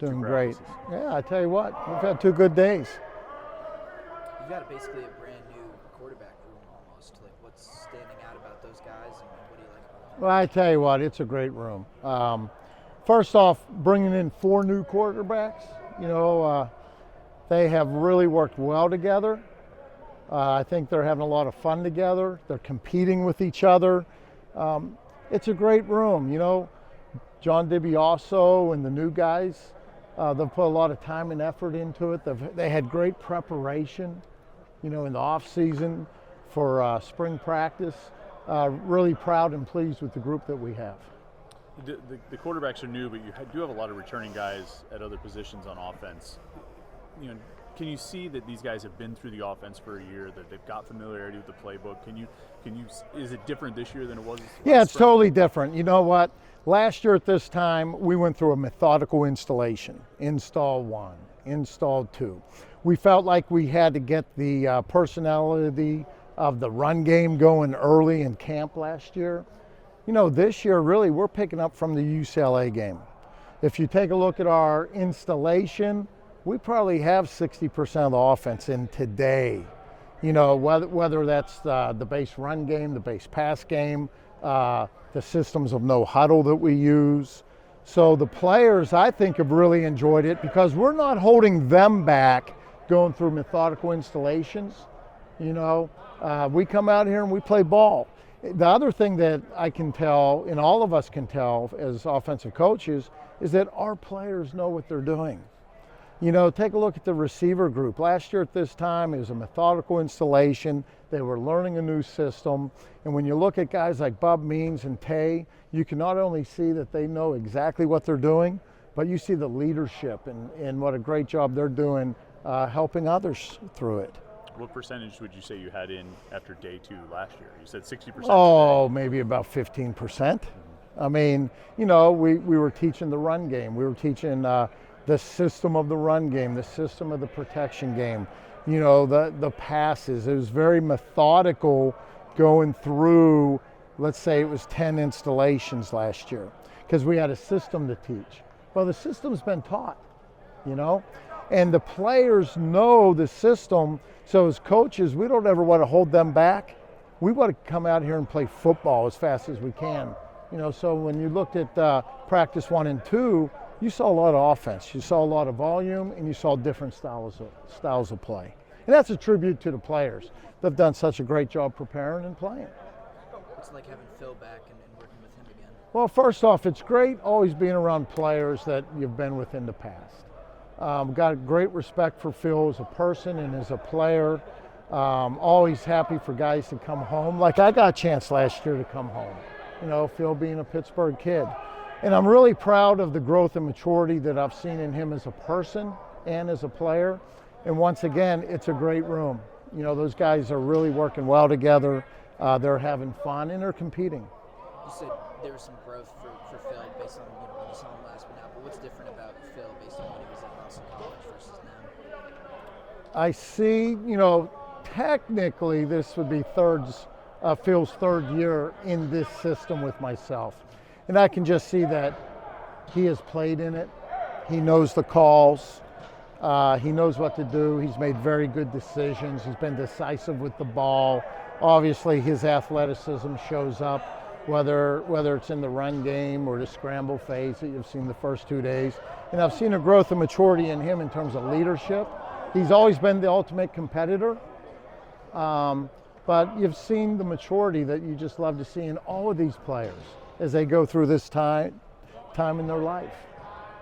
Doing great. Yeah, I tell you what, we've had 2 good days. You've got basically a brand new quarterback room almost. Like, what's standing out about those guys, and what do you like about them? Well, I tell you what, it's a great room. First off, bringing in 4 new quarterbacks, they have really worked well together. I think they're having a lot of fun together. They're competing with each other. It's a great room. John DiBiaso and the new guys, they've put a lot of time and effort into it. They had great preparation, in the off season for spring practice. Really proud and pleased with the group that we have. The quarterbacks are new, but you do have a lot of returning guys at other positions on offense. Can you see that these guys have been through the offense for a year, that they've got familiarity with the playbook? Is it different this year than it was? Yeah, it's totally different. You know what? Last year at this time, we went through a methodical installation. Install 1, install 2. We felt like we had to get the personality of the run game going early in camp last year. This year, really, we're picking up from the UCLA game. If you take a look at our installation, we probably have 60% of the offense in today. Whether that's the base run game, the base pass game, the systems of no huddle that we use. So the players, I think, have really enjoyed it because we're not holding them back going through methodical installations. We come out here and we play ball. The other thing that I can tell, and all of us can tell as offensive coaches, is that our players know what they're doing. Take a look at the receiver group. Last year at this time, it was a methodical installation. They were learning a new system. And when you look at guys like Bob Means and Tay, you can not only see that they know exactly what they're doing, but you see the leadership and what a great job they're doing helping others through it. What percentage would you say you had in after day 2 last year? You said 60%. Oh, maybe about 15%. I mean, we were teaching the run game. We were teaching the system of the run game, the system of the protection game, the passes. It was very methodical going through, let's say it was 10 installations last year, because we had a system to teach. Well, the system's been taught, and the players know the system. So as coaches, we don't ever want to hold them back. We want to come out here and play football as fast as we can. So when you looked at practice 1 and 2, you saw a lot of offense, you saw a lot of volume, and you saw different styles of play. And that's a tribute to the players. They've done such a great job preparing and playing. What's it like having Phil back and working with him again? Well, first off, it's great always being around players that you've been with in the past. Got great respect for Phil as a person and as a player. Always happy for guys to come home. Like I got a chance last year to come home, Phil being a Pittsburgh kid. And I'm really proud of the growth and maturity that I've seen in him as a person and as a player. And once again, it's a great room. Those guys are really working well together. They're having fun and they're competing. You said there was some growth for Phil based on when you saw him last one out, but what's different about Phil based on when he was at Boston College versus now? I see, technically this would be Phil's 3rd year in this system with myself. And I can just see that he has played in it. He knows the calls. He knows what to do. He's made very good decisions. He's been decisive with the ball. Obviously, his athleticism shows up, whether it's in the run game or the scramble phase that you've seen the first 2 days. And I've seen a growth and maturity in him in terms of leadership. He's always been the ultimate competitor. But you've seen the maturity that you just love to see in all of these players as they go through this time in their life.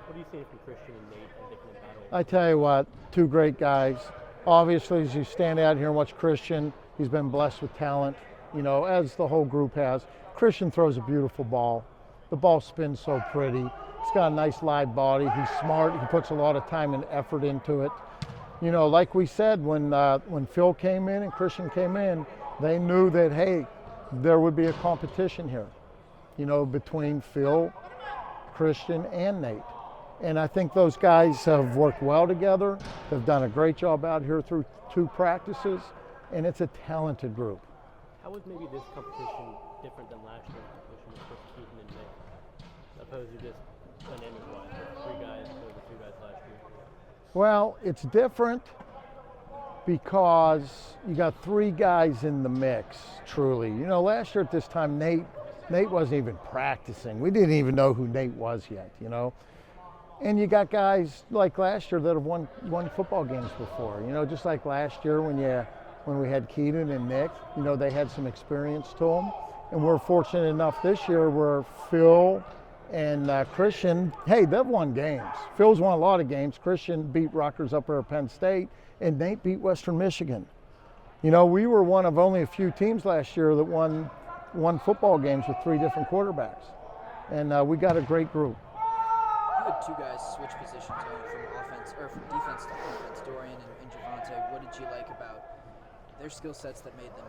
What do you think from Christian and Nate in different battles? I tell you what, 2 great guys. Obviously, as you stand out here and watch Christian, he's been blessed with talent, as the whole group has. Christian throws a beautiful ball. The ball spins so pretty. He's got a nice live body. He's smart. He puts a lot of time and effort into it. Like we said, when Phil came in and Christian came in, they knew that, hey, there would be a competition here, between Phil, Christian, and Nate. And I think those guys have worked well together. They've done a great job out here through 2 practices, and it's a talented group. How was maybe this competition different than last year's competition with Keaton and Nate? Opposed to just dynamic-wise, 3 guys over 2 guys Well, it's different because you got three guys in the mix, truly. You know, last year at this time, Nate wasn't even practicing. We didn't even know who Nate was yet, you know. And you got guys like last year that have won football games before. You know, just like last year when we had Keaton and Nick, you know, they had some experience to them. And we're fortunate enough this year where Phil and Christian, hey, they've won games. Phil's won a lot of games. Christian beat Rutgers up there at Penn State, and Nate beat Western Michigan. You know, we were one of only a few teams last year that won football games with three different quarterbacks. And we got a great group. You had two guys switch positions going from defense to offense, Dorian and Javante. What did you like about their skill sets that made them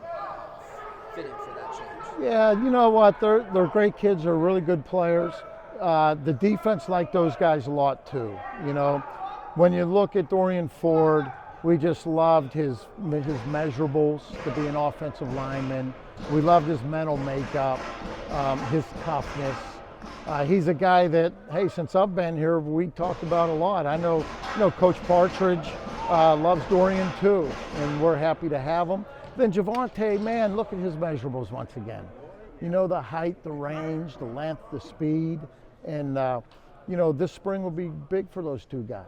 fit in for that change? Yeah, you know what? They're great kids. They're really good players. The defense liked those guys a lot too. You know, when you look at Dorian Ford, we just loved his measurables to be an offensive lineman. We loved his mental makeup, his toughness. He's a guy that, hey, since I've been here, we talked about a lot. I know, Coach Partridge loves Dorian too, and we're happy to have him. Then Javante, man, look at his measurables once again. You know, the height, the range, the length, the speed, and you know, this spring will be big for those two guys.